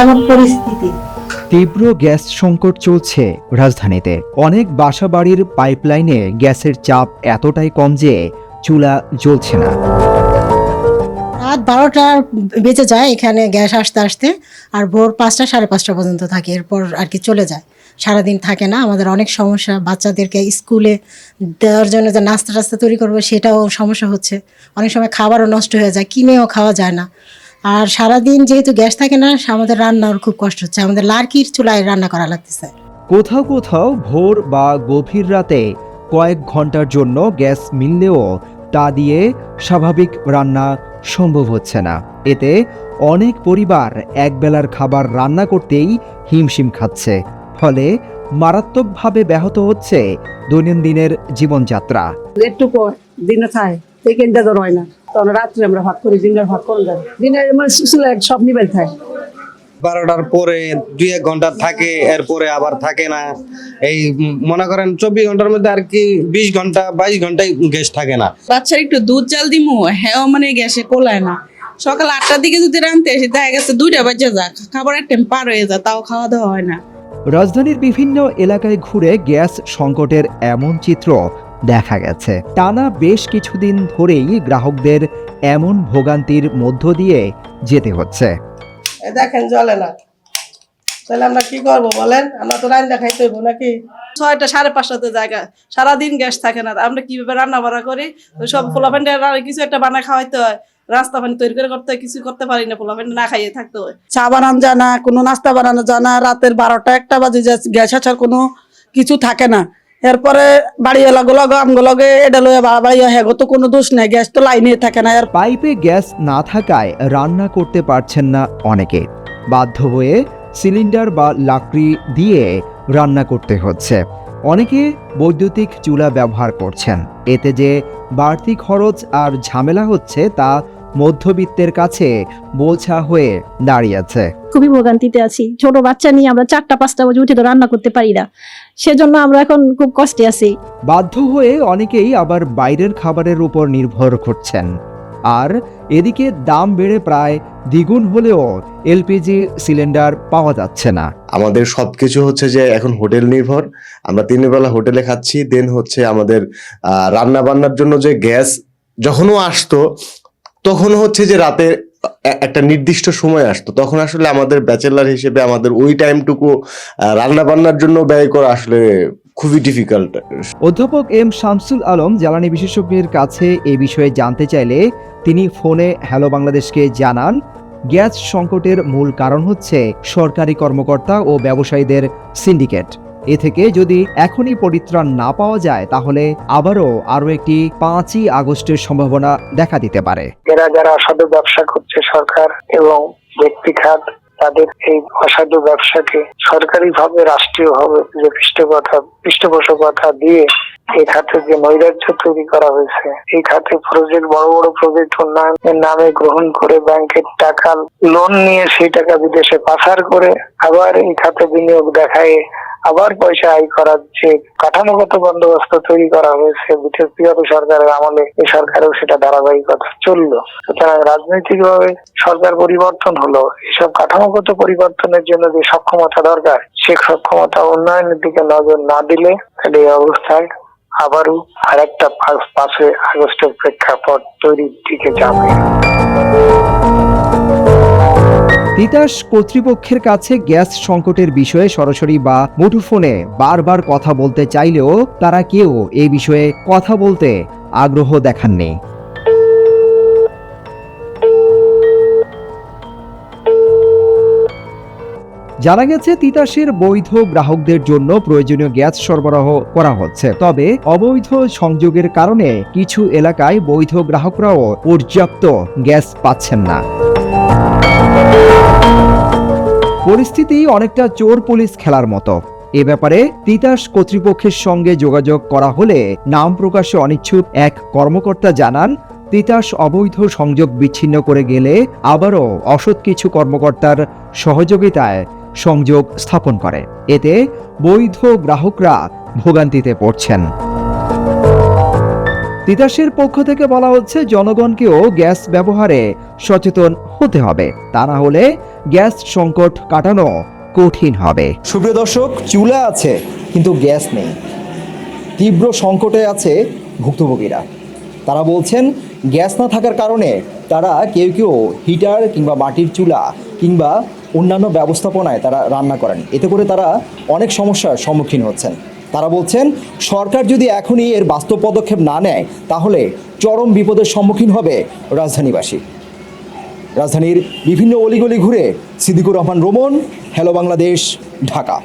এমন পরিস্থিতি। তীব্র গ্যাস সংকট চলছে রাজধানীতে। অনেক বাসাবাড়ির পাইপলাইনে গ্যাসের চাপ এতটাই কম যে চুলা জ্বলছে না। রাত 12টা বেজে যায় এখানে গ্যাস আসতে আসতে, আর ভোর 5টা 5:30 পর্যন্ত থাকে, এরপর আর কি চলে যায়। সারাদিন থাকে না। আমাদের অনেক সমস্যা, বাচ্চাদেরকে স্কুলে দেওয়ার জন্য যে নাস্তা টাস্তা তৈরি করবো সেটাও সমস্যা হচ্ছে। অনেক সময় খাবারও নষ্ট হয়ে যায়, কিনেও খাওয়া যায় না। আর সারাদিন যেহেতু গ্যাস থাকে না, আমাদের রান্নার খুব কষ্ট হচ্ছে। আমাদের লার্কির চুলায় রান্না করা লাগতেছে। কোথাও কোথাও ভোর বা গভীর রাতে কয়েক ঘন্টার জন্য গ্যাস মিললেও তা দিয়ে স্বাভাবিক রান্না সম্ভব হচ্ছে না। এতে অনেক পরিবার একবেলার খাবার রান্না করতেই হিমশিম খাচ্ছে। ফলে মারাত্মকভাবে ব্যাহত হচ্ছে দৈনন্দিনের জীবনযাত্রা। একটু পর দিনে খায় সেকেন্ডটা ধর হয় না, তখন রাত্রে আমরা ভাগ করি, দিনের ভাগ করে যাই। দিনের মানে সব নিবেল থাকে। 12টার পরে 2-1 ঘন্টা থাকে, এরপরে আবার থাকে না। এই মনে করেন 24 ঘন্টার মধ্যে আর কি 20 ঘন্টা 22 ঘন্টায় গ্যাস থাকে না। বাচ্চার একটু দুধ জাল দিমু, হ্যাঁ মানে গ্যাসে কোলায় না। সকাল 8টার দিকে যদি রাঁধতে আসি দেখা গেছে 2টা বাজে যাক, খাবারের টাইম পার হয়ে যায়, তাও খাওয়া দাওয়া হয় না। রাজধানীর বিভিন্ন এলাকায় ঘুরে গ্যাস সংকটের এমন চিত্র দেখা গেছে। টানা বেশ কিছুদিন ধরেই গ্রাহকদের এমন ভোগান্তির মধ্য দিয়ে যেতে হচ্ছে। দেখেন জ্বলে না, তাহলে আমরা কি করবো বলেন? আমরা তো রান্না খাইতে হইব নাকি? 6টা 5:30 জায়গা সারাদিন গ্যাস থাকে না, আমরা কিভাবে রান্না বাড়া করি? সব পোলাপান্ডে কিছু একটা বানা খাওয়াইতে হয়, রাস্তা পানি তৈরি করে করতে হয়, কিছু করতে পারি না, পোলাপান্ডে না খাইয়ে থাকতে হয়। চা বানানো যায় না, কোনো নাস্তা বানানো যায় না। রাতের 12টা 1টা বাজে যায়, গ্যাস আসার কোনো কিছু থাকে না। এরপরে বাড়িওয়ালা গুলো আমগুলোকে এটা লইয়া বাড়ি হ্যাঁ তো কোনো দোষ নেই, গ্যাস তো লাইনে থাকে না। আর পাইপে গ্যাস না থাকায় রান্না করতে পারছেন না অনেকে। বাধ্য হয়ে সিলিন্ডার বা লাকড়ি দিয়ে রান্না করতে হচ্ছে। অনেকে বৈদ্যুতিক চুলা ব্যবহার করছেন। এতে যে বাড়তি খরচ আর ঝামেলা হচ্ছে তা মধ্যবিত্তের কাছে বোঝা হয়ে দাঁড়িয়েছে। খুবই ভোগান্তিতে আছি। ছোট বাচ্চা নিয়ে আমরা 4টা-5টা বাজে উঠে তো রান্না করতে পারি না, সেজন্য আমরা এখন খুব কষ্টে আছি। বাধ্য হয়ে অনেকেই আবার বাইরের খাবারের উপর নির্ভর করছেন। আর এদিকে দাম বেড়ে প্রায় দ্বিগুণ হলেও এলপিজি সিলিন্ডার পাওয়া যাচ্ছে না। আমাদের সবকিছু হচ্ছে যে এখন হোটেল নির্ভর। আমরা 3 বেলা হোটেলে খাচ্ছি। দেন হচ্ছে আমাদের রান্না বান্নার জন্য যে গ্যাস যখনও আসতো তখন হচ্ছে যে রাতে একটা নির্দিষ্ট সময় আসতো, তখন আসলে আমাদের ব্যাচেলার হিসেবে আমাদের ওই টাইমটুকু রান্না বান্নার জন্য ব্যয় করা আসলে খুবই ডিফিকাল্ট। অধ্যাপক এম শামসুল আলম জ্বালানি বিশেষজ্ঞের কাছে এই বিষয়ে জানতে চাইলে তিনি ফোনে হ্যালো বাংলাদেশকে জানান, গ্যাস সংকটের মূল কারণ হচ্ছে সরকারি কর্মকর্তা ও ব্যবসায়ীদের সিন্ডিকেট। এ থেকে যদি এখনই পরিত্রাণ না পাওয়া যায় তাহলে আরো একটি 5ই আগস্টের সম্ভাবনা দেখা দিতে পারে। যারা অসাধু ব্যবসা করছে, সরকার এবং ব্যক্তি খাত, তাদের এই অসাধু ব্যবসাকে সরকারিভাবে রাষ্ট্রীয়ভাবে যে পৃষ্ঠপোষকতা দিয়ে এই খাতে যে নৈরাজ্য তৈরি করা হয়েছে, এই খাতে বড় বড় প্রজেক্ট উন্নয়নের নামে গ্রহণ করে ব্যাংকের টাকা লোন নিয়ে সেই টাকা বিদেশে পাচার করে আবার এই খাতে বিনিয়োগ দেখায় আবার পয়সা আয় করার যে কাঠামোগত বন্দোবস্ত তৈরি করা হয়েছে বিগত সরকারের আমলে, এই সরকারেও সেটা ধারাবাহিকতা চললো। সুতরাং রাজনৈতিকভাবে সরকার পরিবর্তন হলো, এসব কাঠামোগত পরিবর্তনের জন্য যে সক্ষমতা দরকার, সে সক্ষমতা উন্নয়নের দিকে নজর না দিলে এই অবস্থায় আবারও আরেকটা 5ই আগস্টের প্রেক্ষাপট তৈরির দিকে যাবে। তিতাস কর্তৃপক্ষের কাছে গ্যাস সংকটের বিষয়ে সরাসরি বা মুঠোফোনে বারবার কথা বলতে চাইলেও তারা কেউ এই বিষয়ে কথা বলতে আগ্রহ দেখাননি। জানা গেছে তিতাসের বৈধ গ্রাহকদের জন্য প্রয়োজনীয় গ্যাস সরবরাহ করা হচ্ছে, তবে অবৈধ সংযোগের কারণে কিছু এলাকায় বৈধ গ্রাহকরাও পর্যাপ্ত গ্যাস পাচ্ছেন না। পরিস্থিতি অনেকটা চোর পুলিশ খেলার মতো। এ ব্যাপারে তিতাস কর্তৃপক্ষের সঙ্গে যোগাযোগ করা হলে নাম প্রকাশে অনিচ্ছুক এক কর্মকর্তা জানান, তিতাস অবৈধ সংযোগ বিচ্ছিন্ন করে গেলে আবারও অসৎ কিছু কর্মকর্তার সহযোগিতায় সংযোগ স্থাপন করে। এতে বৈধ গ্রাহকরা ভোগান্তিতে পড়ছেন। তিতাসের পক্ষ থেকে বলা হচ্ছে, জনগণকেও গ্যাস ব্যবহারে সচেতন হতে হবে, তা না হলে গ্যাস সংকট কাটানো কঠিন হবে। সুপ্রিয় দর্শক, চুলা আছে কিন্তু গ্যাস নেই। তীব্র সংকটে আছে ভুক্তভোগীরা। তারা বলছেন গ্যাস না থাকার কারণে তারা কেউ কেউ হিটার কিংবা মাটির চুলা কিংবা অন্যান্য ব্যবস্থাপনায় তারা রান্না করেন, এতে করে তারা অনেক সমস্যার সম্মুখীন হচ্ছেন। তারা বলছেন সরকার যদি এখনই এর বাস্তব পদক্ষেপ না নেয় তাহলে চরম বিপদের সম্মুখীন হবে রাজধানীবাসী। রাজধানীর বিভিন্ন অলিগলি ঘুরে সিদ্দিকুর রহমান রোমন, হ্যালো বাংলাদেশ, ঢাকা।